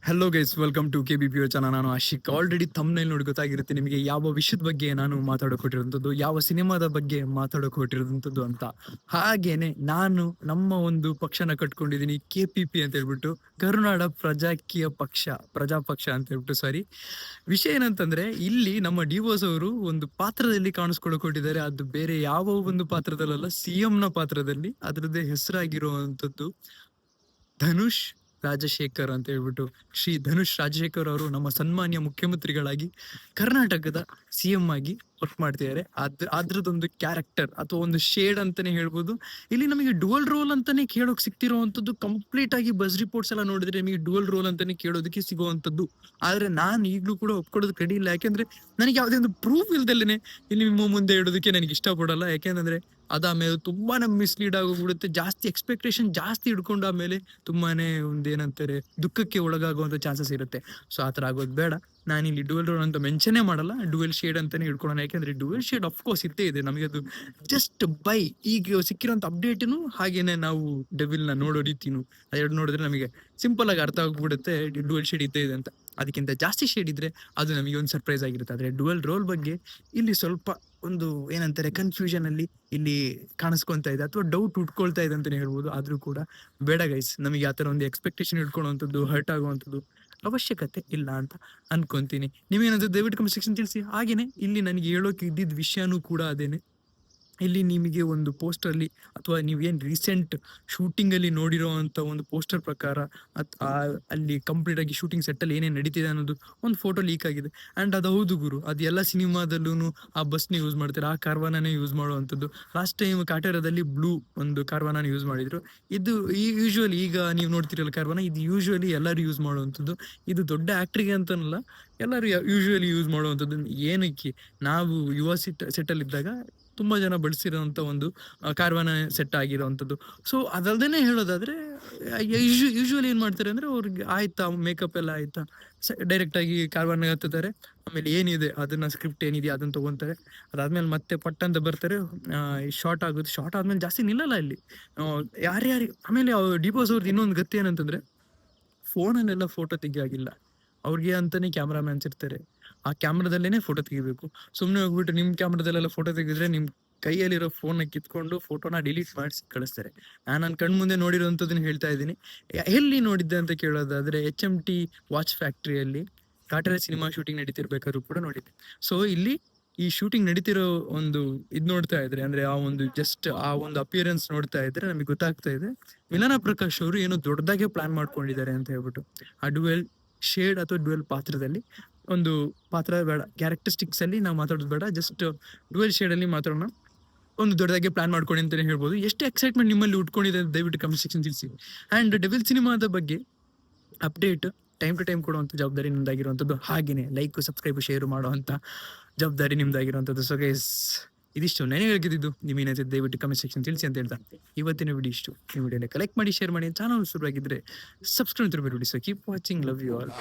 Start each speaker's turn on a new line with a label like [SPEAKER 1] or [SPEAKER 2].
[SPEAKER 1] Hello guys, welcome to KBPO channel. ನಾನು Ashiq. Already thumbnail ನೋಡಿ ಗೊತ್ತಾಗಿರುತ್ತೆ ನಿಮಗೆ ಯಾವ ವಿಷಯದ ಬಗ್ಗೆ ನಾನು ಮಾತಾಡೋಕೊಟ್ಟಿರೋಂಥದ್ದು, ಯಾವ ಸಿನಿಮಾದ ಬಗ್ಗೆ ಮಾತಾಡೋಕೊಟ್ಟಿರೋಂಥದ್ದು ಅಂತ. ಹಾಗೇನೆ ನಾನು ನಮ್ಮ ಒಂದು ಪಕ್ಷನ ಕಟ್ಕೊಂಡಿದ್ದೀನಿ, KPP ಅಂತ ಹೇಳ್ಬಿಟ್ಟು, ಕರುನಾಡ ಪ್ರಜಾಕೀಯ ಪಕ್ಷ, ಪ್ರಜಾಪಕ್ಷ ಅಂತ ಹೇಳ್ಬಿಟ್ಟು. ಸಾರಿ, ವಿಷಯ ಏನಂತಂದ್ರೆ ಇಲ್ಲಿ ನಮ್ಮ ಡಿವೋಸ್ ಅವರು ಒಂದು ಪಾತ್ರದಲ್ಲಿ ಕಾಣಿಸ್ಕೊಳ್ಳೋಕೊಟ್ಟಿದ್ದಾರೆ. ಅದು ಬೇರೆ ಯಾವ ಒಂದು ಪಾತ್ರದಲ್ಲ, CM ನ ಪಾತ್ರದಲ್ಲಿ. ಅದರದ್ದೇ ಹೆಸರಾಗಿರುವಂಥದ್ದು ಧನುಷ್ ರಾಜಶೇಖರ್ ಅಂತ ಹೇಳ್ಬಿಟ್ಟು. ಶ್ರೀ ಧನುಷ್ ರಾಜಶೇಖರ್ ಅವರು ನಮ್ಮ ಸನ್ಮಾನ್ಯ ಮುಖ್ಯಮಂತ್ರಿಗಳಾಗಿ ಕರ್ನಾಟಕದ CM ಆಗಿ ವರ್ಕ್ ಮಾಡ್ತಿದ್ದಾರೆ. ಅದ್ರದೊಂದು ಕ್ಯಾರೆಕ್ಟರ್ ಅಥವಾ ಒಂದು ಶೇಡ್ ಅಂತಾನೆ ಹೇಳ್ಬೋದು. ಇಲ್ಲಿ ನಮಗೆ ಡುವಲ್ ರೋಲ್ ಅಂತಾನೆ ಕೇಳೋಕೆ ಸಿಗ್ತಿರೋವಂಥದ್ದು. ಕಂಪ್ಲೀಟ್ ಆಗಿ ಬಸ್ ರಿಪೋರ್ಟ್ಸ್ ಎಲ್ಲ ನೋಡಿದ್ರೆ ನಿಮಗೆ ಡುವಲ್ ರೋಲ್ ಅಂತಾನೆ ಕೇಳೋದಕ್ಕೆ ಸಿಗುವಂಥದ್ದು. ಆದ್ರೆ ನಾನು ಈಗಲೂ ಕೂಡ ಒಪ್ಕೊಳ್ಳೋದಕ್ಕೆ ರೆಡಿ ಇಲ್ಲ. ಯಾಕೆಂದ್ರೆ ನನಗೆ ಯಾವುದೇ ಒಂದು ಪ್ರೂಫ್ ಇಲ್ದಲೇನೆ ಇಲ್ಲಿ ನಿಮ್ಮ ಮುಂದೆ ಇಡೋದಕ್ಕೆ ನನಗೆ ಇಷ್ಟಪಡಲ್ಲ. ಯಾಕೆಂದ್ರೆ ಅದಾದ್ಮೇಲೆ ತುಂಬಾನೇ ಮಿಸ್ಲೀಡ್ ಆಗೋಗ್ಬಿಡುತ್ತೆ. ಜಾಸ್ತಿ ಎಕ್ಸ್ಪೆಕ್ಟೇಷನ್ ಜಾಸ್ತಿ ಇಟ್ಕೊಂಡು ಆಮೇಲೆ ತುಂಬಾನೇ ಒಂದೇನಂತಾರೆ ದುಃಖಕ್ಕೆ ಒಳಗಾಗುವಂತ ಚಾನ್ಸಸ್ ಇರುತ್ತೆ. ಸೊ ಆ ಥರ ಆಗೋದು ಬೇಡ. ನಾನಿಲ್ಲಿ ಡುವೆಲ್ ರೋಲ್ ಅಂತ ಮೆನ್ಷನ್ನೇ ಮಾಡಲ್ಲ, ಡುವೆಲ್ ಶೇಡ್ ಅಂತಾನೆ ಇಟ್ಕೊಳ್ಳೋಣ. ಯಾಕೆಂದ್ರೆ ಡುವೆಲ್ ಶೇಡ್ ಅಫ್ಕೋರ್ಸ್ ಇದ್ದೇ ಇದೆ. ನಮಗೆ ಅದು ಜಸ್ಟ್ ಬೈ ಈಗ ಸಿಕ್ಕಿರೋಂಥ ಅಪ್ಡೇಟ್ನು ಹಾಗೇನೆ ನಾವು ಡೆವಿಲ್ನ ನೋಡೋ ರೀತಿನು ಅದೆರಡು ನೋಡಿದ್ರೆ ನಮಗೆ ಸಿಂಪಲ್ ಆಗಿ ಅರ್ಥ ಆಗ್ಬಿಡುತ್ತೆ ಡುವೆಲ್ ಶೇಡ್ ಇದ್ದೇ ಇದೆ ಅಂತ. ಅದಕ್ಕಿಂತ ಜಾಸ್ತಿ ಶೇಡ್ ಇದ್ರೆ ಅದು ನಮಗೆ ಒಂದು ಸರ್ಪ್ರೈಸ್ ಆಗಿರುತ್ತೆ. ಆದ್ರೆ ಡುವೆಲ್ ರೋಲ್ ಬಗ್ಗೆ ಇಲ್ಲಿ ಸ್ವಲ್ಪ ಒಂದು ಏನಂತಾರೆ ಕನ್ಫ್ಯೂಷನ್ ಅಲ್ಲಿ ಇಲ್ಲಿ ಕಾಣಿಸ್ಕೊಂತ ಇದೆ, ಅಥವಾ ಡೌಟ್ ಉಟ್ಕೊಳ್ತಾ ಇದೆ ಅಂತಾನೆ ಹೇಳ್ಬೋದು. ಆದ್ರೂ ಕೂಡ ಬೇಡ ಗೈಸ್, ನಮಗೆ ಆ ಥರ ಒಂದು ಎಕ್ಸ್ಪೆಕ್ಟೇಷನ್ ಇಟ್ಕೊಳ್ಳುವಂಥದ್ದು, ಹರ್ಟ್ ಆಗುವಂಥದ್ದು ಅವಶ್ಯಕತೆ ಇಲ್ಲ ಅಂತ ಅನ್ಕೊಂತೀನಿ. ನೀವೇನಾದ್ರು ದಯವಿಟ್ಟು ಕಮೆಂಟ್ ಸೆಕ್ಷನ್ ತಿಳಿಸಿ. ಹಾಗೇನೆ ಇಲ್ಲಿ ನನಗೆ ಹೇಳೋಕೆ ಇದ್ದಿದ್ದ ವಿಷಯನೂ ಕೂಡ ಅದೇನೆ. ಇಲ್ಲಿ ನಿಮಗೆ ಒಂದು ಪೋಸ್ಟರ್ಲಿ ಅಥವಾ ನೀವೇನು ರೀಸೆಂಟ್ ಶೂಟಿಂಗಲ್ಲಿ ನೋಡಿರೋ ಅಂಥ ಒಂದು ಪೋಸ್ಟರ್ ಪ್ರಕಾರ ಅಲ್ಲಿ ಕಂಪ್ಲೀಟ್ ಆಗಿ ಶೂಟಿಂಗ್ ಸೆಟ್ಟಲ್ಲಿ ಏನೇನು ನಡೀತಿದೆ ಅನ್ನೋದು ಒಂದು ಫೋಟೋ ಲೀಕ್ ಆಗಿದೆ. ಆ್ಯಂಡ್ ಅದು ಹೌದು ಗುರು, ಅದು ಎಲ್ಲ ಸಿನಿಮಾದಲ್ಲೂ ಆ ಬಸ್ನ ಯೂಸ್ ಮಾಡ್ತಾರೆ, ಆ ಕಾರ್ವಾನೇ ಯೂಸ್ ಮಾಡುವಂಥದ್ದು. ಲಾಸ್ಟ್ ಟೈಮ್ ಕಾಟೇರದಲ್ಲಿ ಬ್ಲೂ ಒಂದು ಕಾರ್ವಾನ ಯೂಸ್ ಮಾಡಿದ್ರು. ಇದು ಯೂಶ್ವಲಿ ಈಗ ನೀವು ನೋಡ್ತಿರಲ್ಲ ಕಾರ್ವಾನ, ಇದು ಯೂಶ್ವಲಿ ಎಲ್ಲರೂ ಯೂಸ್ ಮಾಡುವಂಥದ್ದು. ಇದು ದೊಡ್ಡ ಆ್ಯಕ್ಟ್ರಿಗೆ ಅಂತನಲ್ಲ, ಎಲ್ಲರೂ ಯೂಶ್ವಲಿ ಯೂಸ್ ಮಾಡುವಂಥದ್ದು. ಏನಕ್ಕೆ ನಾವು ಯುವ ಸೆಟ್ಟಲ್ಲಿದ್ದಾಗ ತುಂಬ ಜನ ಬಳಸಿರೋಂಥ ಒಂದು ಕಾರ್ವಾನ ಸೆಟ್ ಆಗಿರೋವಂಥದ್ದು. ಸೊ ಅದಲ್ದೇ ಹೇಳೋದಾದರೆ ಯೂಶ್ವಲಿ ಏನು ಮಾಡ್ತಾರೆ ಅಂದರೆ, ಅವ್ರಿಗೆ ಆಯ್ತಾ ಮೇಕಪ್ ಎಲ್ಲ ಆಯ್ತಾ ಡೈರೆಕ್ಟಾಗಿ ಕಾರ್ವಾನ ಹತ್ತುತ್ತಾರೆ. ಆಮೇಲೆ ಏನಿದೆ ಅದನ್ನು ಸ್ಕ್ರಿಪ್ಟ್ ಏನಿದೆ ಅದನ್ನು ತೊಗೊತಾರೆ. ಅದಾದ್ಮೇಲೆ ಮತ್ತೆ ಪಟ್ಟಂತ ಬರ್ತಾರೆ, ಶಾರ್ಟ್ ಆಗುತ್ತೆ. ಶಾರ್ಟ್ ಆದ್ಮೇಲೆ ಜಾಸ್ತಿ ನಿಲ್ಲಲ್ಲ ಇಲ್ಲಿ ಯಾರ್ಯಾರು. ಆಮೇಲೆ ಡಿಪೋಸ್ ಅವ್ರದ್ದು ಇನ್ನೊಂದು ಗತಿ ಏನಂತಂದರೆ, ಫೋನಲ್ಲೆಲ್ಲ ಫೋಟೋ ತೆಗಿಯಾಗಿಲ್ಲ. ಅವ್ರಿಗೆ ಅಂತಾನೆ ಕ್ಯಾಮ್ರಾಮ್ಯಾನ್ಸ್ ಇರ್ತಾರೆ, ಆ ಕ್ಯಾಮ್ರಾದಲ್ಲೇನೆ ಫೋಟೋ ತೆಗಿಬೇಕು. ಸುಮ್ಮನೆ ಹೋಗ್ಬಿಟ್ಟು ನಿಮ್ಮ ಕ್ಯಾಮ್ರಾದಲ್ಲೆಲ್ಲ ಫೋಟೋ ತೆಗೆದ್ರೆ ನಿಮ್ಮ ಕೈಯಲ್ಲಿರೋ ಫೋನ್ನ ಕಿತ್ಕೊಂಡು ಫೋಟೋನ ಡಿಲೀಟ್ ಮಾಡಿಸಿ ಕಳಿಸ್ತಾರೆ. ನಾನು ನನ್ನ ಕಣ್ಣು ಮುಂದೆ ನೋಡಿರೋಂಥದ್ದನ್ನ ಹೇಳ್ತಾ ಇದ್ದೀನಿ. ಎಲ್ಲಿ ನೋಡಿದ್ದೆ ಅಂತ ಕೇಳೋದಾದರೆ HMT ವಾಚ್ ಫ್ಯಾಕ್ಟ್ರಿಯಲ್ಲಿ ಕಾಟೇರ ಸಿನಿಮಾ ಶೂಟಿಂಗ್ ನಡೀತಿರ್ಬೇಕಾದ್ರೂ ಕೂಡ ನೋಡಿದ್ದೆ. ಸೊ ಇಲ್ಲಿ ಈ ಶೂಟಿಂಗ್ ನಡೀತಿರೋ ಒಂದು ಇದು ನೋಡ್ತಾ ಇದ್ರೆ, ಅಂದ್ರೆ ಆ ಒಂದು ಜಸ್ಟ್ ಆ ಒಂದು ಅಪಿಯರೆನ್ಸ್ ನೋಡ್ತಾ ಇದ್ರೆ ನಮಗೆ ಗೊತ್ತಾಗ್ತಾ ಇದೆ ಮಿಲನ ಪ್ರಕಾಶ್ ಅವರು ಏನೋ ದೊಡ್ಡದಾಗೆ ಪ್ಲಾನ್ ಮಾಡ್ಕೊಂಡಿದ್ದಾರೆ ಅಂತ ಹೇಳ್ಬಿಟ್ಟು. ಆ ಡುವೆಲ್ ಶೇಡ್ ಅಥವಾ ಡುವೆಲ್ ಪಾತ್ರದಲ್ಲಿ ಒಂದು ಪಾತ್ರ ಬೇಡ, ಕ್ಯಾರೆಕ್ಟರಿಸ್ಟಿಕ್ಸ್ ಅಲ್ಲಿ ನಾವು ಮಾತಾಡೋದು ಬೇಡ, ಜಸ್ಟ್ ಡುವೆಲ್ ಶೇಡ್ ಅಲ್ಲಿ ಮಾತಾಡೋಣ. ಒಂದು ದೊಡ್ಡದಾಗಿ ಪ್ಲಾನ್ ಮಾಡ್ಕೊಂಡು ಅಂತಾನೆ ಹೇಳ್ಬೋದು. ಎಷ್ಟು ಎಕ್ಸೈಟ್ಮೆಂಟ್ ನಿಮ್ಮಲ್ಲಿ ಉಟ್ಕೊಂಡಿದೆ ದಯವಿಟ್ಟು ಕಮೆಂಟ್ ಸೆಕ್ಷನ್ ತಿಳಿಸಿ. ಆ್ಯಂಡ್ ಡೆವಿಲ್ ಸಿನಿಮಾದ ಬಗ್ಗೆ ಅಪ್ಡೇಟ್ ಟೈಮ್ ಟು ಟೈಮ್ ಕೊಡುವಂಥ ಜವಾಬ್ದಾರಿ ನಿಮ್ದಾಗಿರುವಂಥದ್ದು. ಹಾಗೆಯೇ ಲೈಕ್, ಸಬ್ಸ್ಕ್ರೈಬ್, ಶೇರ್ ಮಾಡುವಂಥ ಜವಾಬ್ದಾರಿ ನಿಮ್ದಾಗಿರುವಂಥದ್ದು. ಸೊ ಗೈಸ್, ಇದಿಷ್ಟು ನನಗೆ ಹೇಳ್ತಿದ್ದು. ನೀವೇನೈತೆ ದಯವಿಟ್ಟು ಕಮೆಂಟ್ ಸೆಕ್ಷನ್ ತಿಳಿಸಿ ಅಂತ ಹೇಳ್ತಾ ಇವತ್ತಿನ ವಿಡಿಯೋ ಇಷ್ಟು. ಈ ವಿಡಿಯೋನ ಕಲೆಕ್ಟ್ ಮಾಡಿ, ಶೇರ್ ಮಾಡಿ, ಚಾನಲ್ ಶುರುವಾಗಿದ್ದರೆ ಸಬ್ಸ್ಕ್ರೈಬ್ ಮಾಡಿ. So keep watching, love you all.